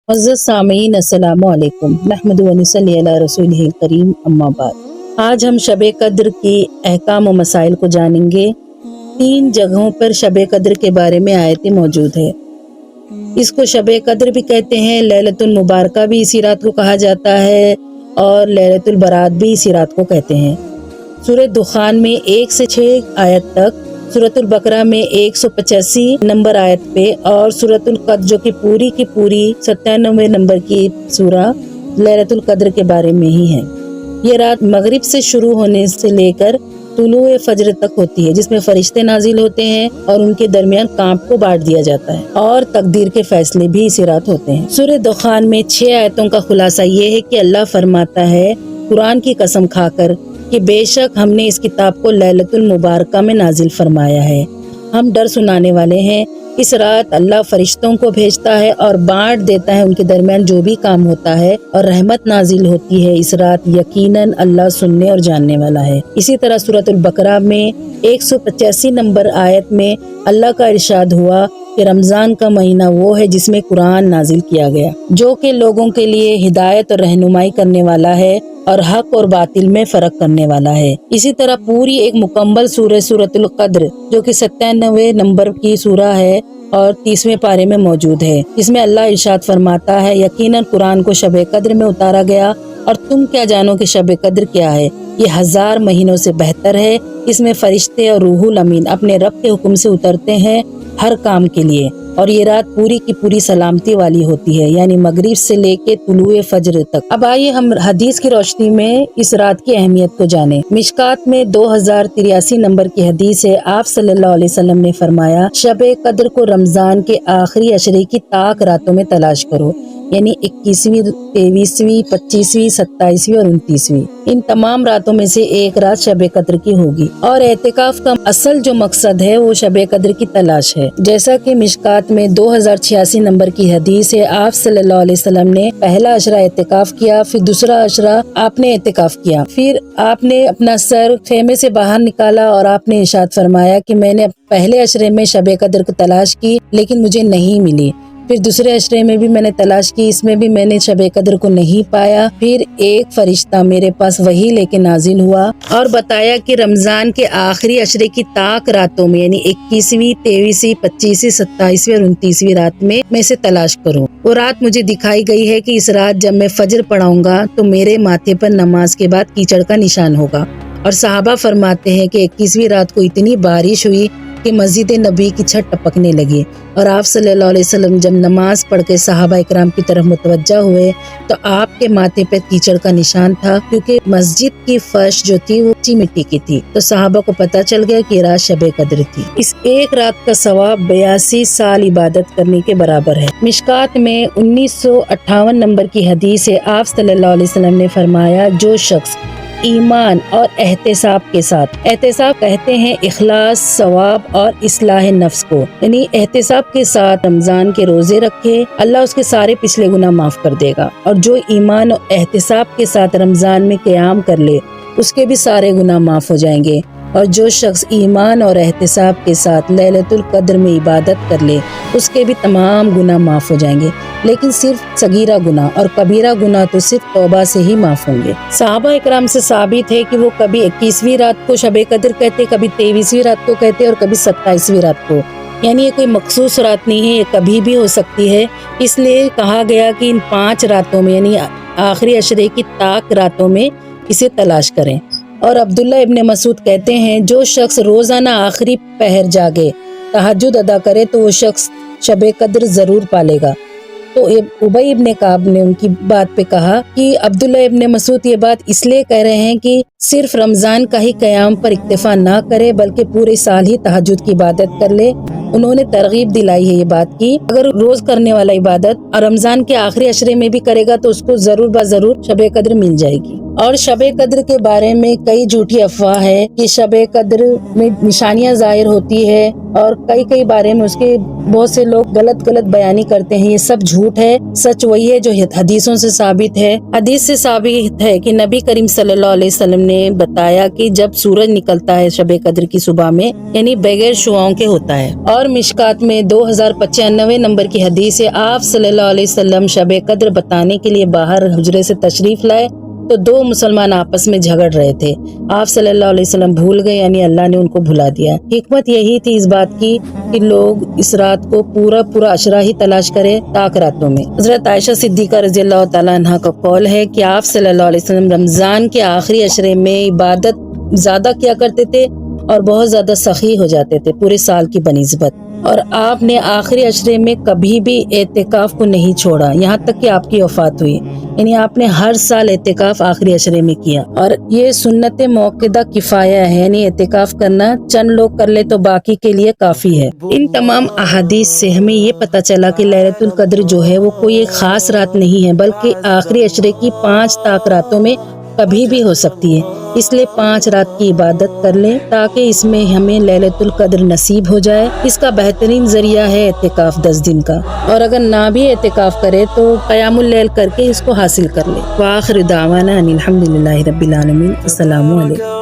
मुअज़्ज़ज़ सामीन अस्सलामु अलैकुम नहमदु व नसल्ली अला रसूलिहिल करीम अम्मा बाद। आज हम शब कद्र की अहकाम व मसाइल को जानेंगे। 3 जगहों पर शब कद्र के बारे में आयतें मौजूद है। इसको शब कद्र भी कहते हैं, लैलतुल मुबारका भी इसी रात को कहा जाता है और लैलतुल बरात भी इसी रात को कहते हैं। सूरह दुखान में 1 से 6 आयत तक, सूरतुल बकरा में 185 नंबर आयत पे और सूरतुल कद्र जो कि पूरी की पूरी 97 नंबर की सूरा लैलतुल कद्र के बारे में ही है। ये रात मगरिब से शुरू होने से लेकर तुलुए फज्र तक होती है, जिसमें फरिश्ते नाजिल होते हैं और उनके दरमियान काम को बांट दिया जाता है और तकदीर के फैसले भी इसी रात होते हैं। सूरह दुखान में 6 आयतों का खुलासा ये है कि अल्लाह फरमाता है कुरान की कसम खाकर कि बेशक हमने इस किताब को लैलतुल मुबारका में नाजिल फरमाया है। हम डर सुनाने वाले हैं। इस रात अल्लाह फरिश्तों को भेजता है और बांट देता है उनके दरमियान जो भी काम होता है, और रहमत नाजिल होती है इस रात। यकीनन अल्लाह सुनने और जानने वाला है। इसी तरह सूरतुल बकरा में 185 नंबर आयत में अल्लाह का इरशाद हुआ कि रमजान का महीना वो है जिसमें कुरान नाजिल किया गया, जो कि लोगों के लिए हिदायत और रहनुमाई करने वाला है और हक और बातिल में फर्क करने वाला है। इसी तरह पूरी एक मुकम्मल सूरतुल कद्र जो कि 97 नंबर की सूरा है और 30वें पारे में मौजूद है, जिसमें अल्लाह इरशाद फरमाता है यकीनन कुरान को शब कद्र में उतारा गया और तुम क्या जानो कि शब कद्र क्या है। ये 1000 महीनों से बेहतर है। इसमें फरिश्ते और रूहुल अमीन अपने रब के हुक्म से उतरते हैं हर काम के लिए, और ये रात पूरी की पूरी सलामती वाली होती है, यानी मगरिब से लेके तुलुए फज्र तक। अब आइए हम हदीस की रोशनी में इस रात की अहमियत को जानें। मिशकात में 2083 नंबर की हदीस है। आप सल्लल्लाहु अलैहि वसल्लम ने फरमाया, शब कद्र को रमजान के आखिरी अशरे की ताक रातों में तलाश करो, यानी 21वीं, 23वीं, 25वीं, 27वीं और 29वीं। इन तमाम रातों में से एक रात शब कद्र की होगी, और एतिकाफ का असल जो मकसद है वो शब कद्र की तलाश है। जैसा कि मिशकात में 2086 नंबर की हदीस है। आप सल्लल्लाहु अलैहि वसल्लम ने पहला अशरा एतिकाफ किया, फिर दूसरा अशरा आपने एतिकाफ किया, फिर आपने अपना सर खेमे से बाहर निकाला और आपने इरशाद फरमाया कि मैंने पहले अशरे में शब कद्र की तलाश की लेकिन मुझे नहीं मिली। फिर दूसरे अशरे में भी मैंने तलाश की, इसमें भी मैंने शब कद्र को नहीं पाया। फिर एक फरिश्ता मेरे पास वही लेके नाजिल हुआ और बताया कि रमजान के आखिरी अशरे की ताक रातों में, यानी 21वीं, 23वीं, 25वीं, 27वीं और 29वीं रात में मैं इसे तलाश करूं। वो रात मुझे दिखाई गई है कि इस रात जब मैं फज्र पढ़ाऊंगा तो मेरे माथे पर नमाज के बाद कीचड़ का निशान होगा। और सहाबा फरमाते हैं कि 21वीं रात को इतनी बारिश हुई कि मस्जिद नबी की छत टपकने लगी, और आप सल्लल्लाहु अलैहि वसल्लम जब नमाज पढ़ के सहाबा इकराम की तरफ मुतवज्जा हुए तो आपके माथे पे कीचड़ का निशान था, क्योंकि मस्जिद की फर्श जो थी वो कच्ची मिट्टी की थी। तो सहाबा को पता चल गया कि रात शब कद्र थी। इस एक रात का सवाब 82 साल इबादत करने के बराबर है। मिशकात में 1958 नंबर की हदीस है। आप सल्लल्लाहु अलैहि वसल्लम ने फरमाया, जो शख्स ईमान और एहतिसाब के साथ, एहतिसाब कहते हैं इखलास, सवाब और इस्लाह नफ्स को, यानी एहतिसाब के साथ रमजान के रोजे रखे, अल्लाह उसके सारे पिछले गुनाह माफ कर देगा। और जो ईमान और एहतिसाब के साथ रमजान में क़याम कर ले उसके भी सारे गुनाह माफ हो जाएंगे। और जो शख्स ईमान और एहतिसाब के साथ लैलतुल कद्र में इबादत कर ले उसके भी तमाम गुनाह माफ हो जाएंगे, लेकिन सिर्फ सगीरा गुनाह, और कबीरा गुनाह तो सिर्फ तौबा से ही माफ होंगे। सहाबा इकराम से साबित है कि वो कभी 21वीं रात को शब कद्र कहते, कभी 23वीं रात को कहते और कभी 27वीं रात को, यानी ये कोई मखसूस रात नहीं है, ये कभी भी हो सकती है। इसलिए कहा गया कि इन 5 रातों में, यानी आखिरी अशरे की ताक रातों में इसे तलाश करें। और अब्दुल्ला इब्ने मसूद कहते हैं, जो शख्स रोजाना आखिरी पहर जागे, तहज्जुद अदा करे तो वो शख्स शब कद्र जरूर पालेगा। तो उबई इब्ने काब ने उनकी बात पे कहा कि अब्दुल्ला इब्ने मसूद ये बात इसलिए कह रहे हैं कि सिर्फ रमजान का ही क़याम पर इक्तिफा ना करे बल्कि पूरे साल ही तहज्जुद की इबादत कर ले। उन्होंने तरगीब दिलाई है ये बात की अगर रोज करने वाला इबादत और रमजान के आखिरी अशरे में भी करेगा तो उसको जरूर ब-जरूर शब कद्र मिल जाएगी। और शब कद्र के बारे में कई झूठी अफवाह है कि शब कद्र में निशानियां जाहिर होती है, और कई बारे में उसके बहुत से लोग गलत बयानी करते हैं। ये सब झूठ جھوٹ ہے، سچ وہی ہے جو حدیثوں سے ثابت ہے۔ حدیث سے ثابت ہے کہ نبی کریم صلی اللہ علیہ وسلم نے بتایا کہ جب سورج نکلتا ہے شب قدر کی صبح میں، یعنی بغیر شعاؤں کے ہوتا ہے۔ اور مشکات میں 2095 نمبر کی حدیث ہے، آپ صلی اللہ علیہ وسلم شب قدر بتانے کے لیے باہر حجرے سے تشریف لائے تو دو مسلمان آپس میں جھگڑ رہے تھے۔ آپ صلی اللہ علیہ وسلم بھول گئے، یعنی اللہ نے ان کو بھلا دیا۔ حکمت یہی تھی اس بات کی کہ لوگ اس رات کو پورا عشرہ ہی تلاش کرے تاک راتوں میں۔ حضرت عائشہ صدیقہ رضی اللہ تعالیٰ عنہ کا قول ہے کہ آپ صلی اللہ علیہ وسلم رمضان کے آخری عشرے میں عبادت زیادہ کیا کرتے تھے اور بہت زیادہ سخی ہو جاتے تھے پورے سال کی بنسبت، اور آپ نے آخری عشرے میں کبھی بھی اعتکاف کو نہیں چھوڑا یہاں تک کہ آپ کی وفات ہوئی، یعنی آپ نے ہر سال اعتکاف آخری عشرے میں کیا، اور یہ سنت موقدہ کفایہ ہے، یعنی اعتکاف کرنا چند لوگ کر لے تو باقی کے لیے کافی ہے۔ ان تمام احادیث سے ہمیں یہ پتہ چلا کہ لیلۃ القدر جو ہے وہ کوئی ایک خاص رات نہیں ہے، بلکہ آخری عشرے کی 5 طاق راتوں میں کبھی بھی ہو سکتی ہے۔ اس لیے 5 رات کی عبادت کر لیں تاکہ اس میں ہمیں لیلۃ القدر نصیب ہو جائے۔ اس کا بہترین ذریعہ ہے اعتکاف 10 دن کا، اور اگر نہ بھی اعتکاف کرے تو قیام اللیل کر کے اس کو حاصل کر لے۔ وآخر دعوانا ان الحمدللہ رب العالمین۔ السلام علیکم۔